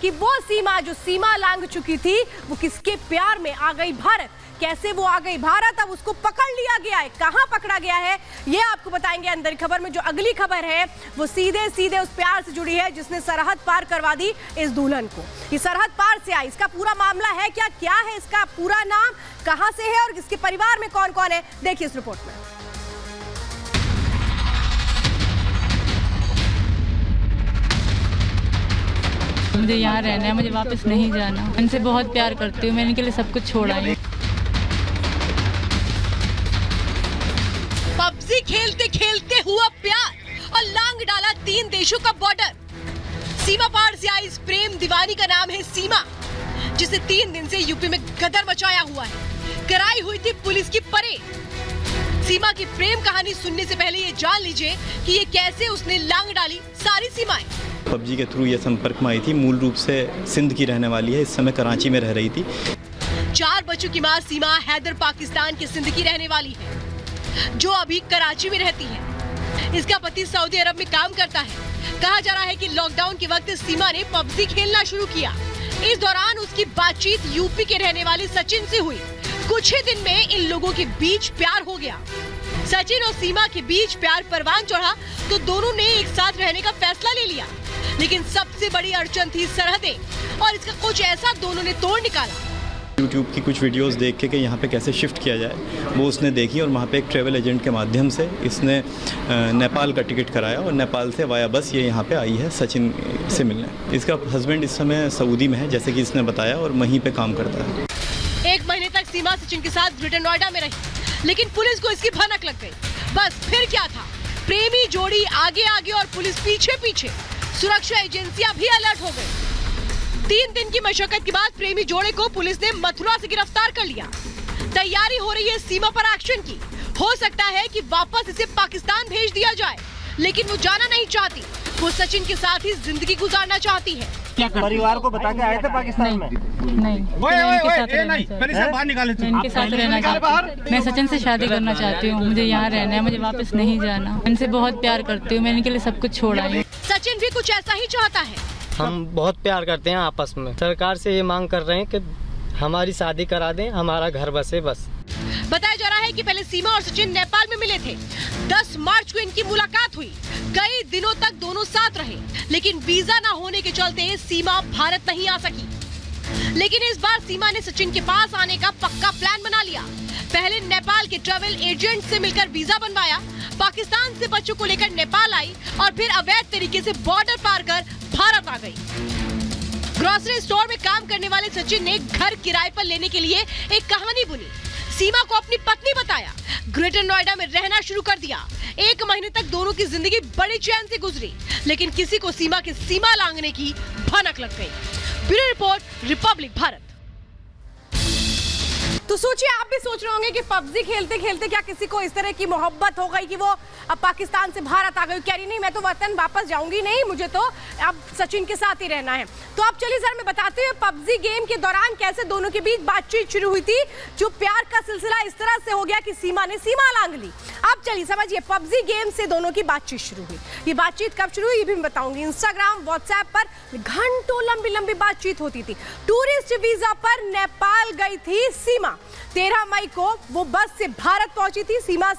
कि वो सीमा जो सीमा लांघ चुकी थी वो किसके प्यार में आ गई भारत। कैसे वो आ गई भारत, अब उसको पकड़ लिया गया है। कहां पकड़ा गया है ये आपको बताएंगे अंदर खबर में। जो अगली खबर है वो सीधे सीधे उस प्यार से जुड़ी है जिसने सरहद पार करवा दी इस दुल्हन को। ये सरहद पार से आई, इसका पूरा मामला है क्या है इसका पूरा नाम, कहां से है और इसके परिवार में कौन कौन है, देखिए इस रिपोर्ट में। मुझे यहाँ रहना है, मुझे वापस नहीं जाना। इनसे बहुत प्यार करती हूँ, मैंने इनके लिए सब कुछ छोड़ा है। पबजी खेलते खेलते हुआ प्यार और लांग डाला 3 देशों का बॉर्डर। सीमा पार से आई इस प्रेम दीवानी का नाम है सीमा, जिसे 3 दिन से यूपी में गदर मचाया हुआ है। कराई हुई थी पुलिस की परेड। सीमा की प्रेम कहानी सुनने से पहले ये जान लीजिए कि ये कैसे उसने लांग डाली सारी सीमाएं। पबजी के थ्रू ये संपर्क में आई थी। मूल रूप से सिंध की रहने वाली है, इस समय कराची में रह रही थी। 4 बच्चों की मां सीमा हैदर पाकिस्तान के सिंध की रहने वाली है, जो अभी कराची में रहती है। इसका पति सऊदी अरब में काम करता है। कहा जा रहा है कि लॉकडाउन के वक्त सीमा ने पबजी खेलना शुरू किया। इस दौरान उसकी बातचीत यूपी के रहने वाले सचिन से हुई। कुछ ही दिन में इन लोगों के बीच प्यार हो गया। सचिन और सीमा के बीच प्यार परवान चढ़ा तो दोनों ने एक साथ रहने का फैसला ले लिया। लेकिन सबसे बड़ी अड़चन थी सरहदें, और इसका कुछ ऐसा दोनों ने तोड़ निकाला। यूट्यूब की कुछ वीडियोस देख के कि यहाँ पे कैसे शिफ्ट किया जाए, वो उसने देखी और वहाँ पे एक ट्रैवल एजेंट के माध्यम से इसने नेपाल का टिकट कराया और नेपाल से वाया बस ये यहाँ पे आई है सचिन से मिलने। इसका हस्बैंड इस समय सऊदी में है, जैसे कि इसने बताया, और वहीं पे काम करता है। 1 महीने तक सीमा सचिन के साथ ग्रेटर नोएडा में रही, लेकिन पुलिस को इसकी भनक लग गई। बस फिर क्या था, प्रेमी जोड़ी आगे आगे और पुलिस पीछे पीछे। सुरक्षा एजेंसियां भी अलर्ट हो गई। 3 दिन की मशक्कत के बाद प्रेमी जोड़े को पुलिस ने मथुरा से गिरफ्तार कर लिया। तैयारी हो रही है सीमा पर एक्शन की। हो सकता है कि वापस इसे पाकिस्तान भेज दिया जाए, लेकिन वो जाना नहीं चाहती। वो सचिन के साथ ही जिंदगी गुजारना चाहती है। परिवार को बता के आए थे पाकिस्तान में? नहीं, इनके साथ रहना चाहती हूँ। मैं सचिन से शादी करना चाहती हूँ। मुझे यहाँ रहना है, मुझे वापस नहीं जाना। इनसे बहुत प्यार करती हूँ, मैंने इनके लिए सब कुछ छोड़ा है। सचिन भी कुछ ऐसा ही चाहता है। हम बहुत प्यार करते हैं आपस में। सरकार से ये मांग कर रहे हैं कि हमारी शादी करा दें, हमारा घर बसे बस। बताया जा रहा है कि पहले सीमा और सचिन नेपाल में मिले थे। 10 मार्च को इनकी मुलाकात हुई। कई दिनों तक दोनों साथ रहे, लेकिन वीजा ना होने के चलते सीमा भारत नहीं आ सकी। लेकिन इस बार सीमा ने सचिन के पास आने का पक्का प्लान बना लिया। पहले नेपाल के ट्रैवल एजेंट से मिलकर वीजा बनवाया, पाकिस्तान से बच्चों को लेकर नेपाल आई और फिर अवैध तरीके से बॉर्डर पार कर भारत आ गई। ग्रोसरी स्टोर में काम करने वाले सचिन ने घर किराए पर लेने के लिए एक कहानी बुनी। सीमा को अपनी पत्नी बताया, ग्रेटर नोएडा में रहना शुरू कर दिया। 1 महीने तक दोनों की जिंदगी बड़ी चैन से गुजरी, लेकिन किसी को सीमा की सीमा लांघने की भनक लग गई। Bureau report, Republic Bharat. तो सोचिए, आप भी सोच रहे होंगे कि पबजी खेलते खेलते क्या किसी को इस तरह की मोहब्बत हो गई कि वो अब पाकिस्तान से भारत आ गई। कह रही नहीं, मैं तो वतन वापस जाऊंगी नहीं, मुझे तो अब सचिन के साथ ही रहना है। तो अब चलिए सर, मैं बताती हूँ पबजी गेम के दौरान कैसे दोनों के बीच बातचीत शुरू हुई थी। जो प्यार का सिलसिला इस तरह से हो गया कि सीमा ने सीमा लांघ ली। अब चलिए समझिए, पबजी गेम से दोनों की बातचीत शुरू हुई। ये बातचीत कब शुरू हुई ये भी मैं बताऊंगी। इंस्टाग्राम, व्हाट्सएप पर घंटों लंबी बातचीत होती थी। टूरिस्ट वीजा पर नेपाल गई थी सीमा। 13 मई को वो बस से भारत पहुंची थी। सीमा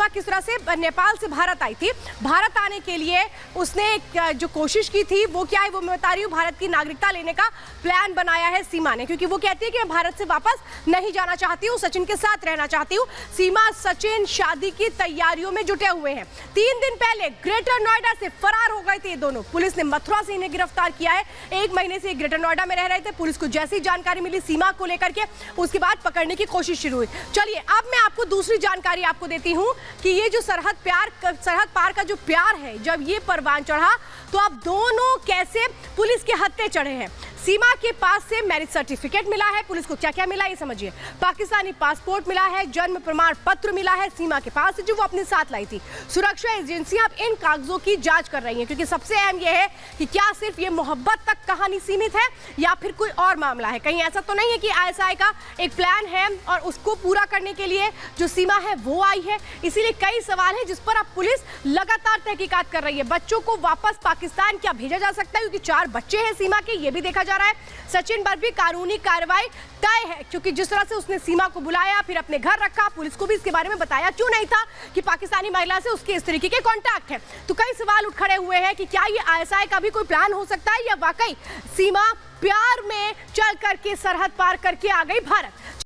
किस तरह से नेपाल से भारत आई थी। भारत आने के लिए उसने जो कोशिश की थी वो क्या है वो मैं बता रही हूँ। भारत की नागरिकता लेने का प्लान बनाया है सीमा ने, क्योंकि वो कहती है कि मैं भारत से वापस नहीं जाना चाहती हूँ, सचिन के साथ रहना चाहती हूँ। सीमा सचिन शादी की तैयारियों में जुटे हुए हैं। 3 दिन पहले ग्रेटर नोएडा से फरार हो गए थे दोनों। पुलिस ने मथुरा से इन्हें गिरफ्तार किया है। 1 महीने से ग्रेटर नोएडा में रह रहे थे। पुलिस को जैसी जानकारी मिली सीमा को लेकर के, उसके बाद पकड़ने की कोशिश शुरू हुई। चलिए अब मैं आपको दूसरी जानकारी आपको देती हूं कि ये जो सरहद पार का जो प्यार है, जब ये परवान चढ़ा तो अब दोनों कैसे पुलिस के हत्थे चढ़े हैं। सीमा के पास से मैरिज सर्टिफिकेट मिला है। पुलिस को क्या क्या मिला ये समझिए। पाकिस्तानी पासपोर्ट मिला है, जन्म प्रमाण पत्र मिला है सीमा के पास जो वो अपने साथ लाई थी। सुरक्षा एजेंसियां अब इन कागजों की जांच कर रही हैं, क्योंकि सबसे अहम यह है कि क्या सिर्फ ये मोहब्बत तक कहानी सीमित है या फिर कोई और मामला है। कहीं ऐसा तो नहीं है कि ISI का एक प्लान है और उसको पूरा करने के लिए जो सीमा है वो आई है। इसीलिए कई सवाल हैं जिस पर अब पुलिस लगातार तहकीकात कर रही है। बच्चों को वापस पाकिस्तान क्या भेजा जा सकता है, क्योंकि 4 बच्चे हैं सीमा के, ये भी देखा जा रहा है। सचिन पर भी कानूनी कार्रवाई तय है, क्योंकि जिस तरह से उसने सीमा को बुलाया फिर अपने घर रखा, पुलिस को भी इसके बारे में बताया क्यों नहीं था कि पाकिस्तानी महिला से उसके इस तरीके के कॉन्टैक्ट है। तो कई सवाल उठ खड़े हुए हैं कि क्या ये ISI का भी कोई प्लान हो सकता है या वाकई सीमा प्यार में चल करके सरहद पार करके आ गई भारत।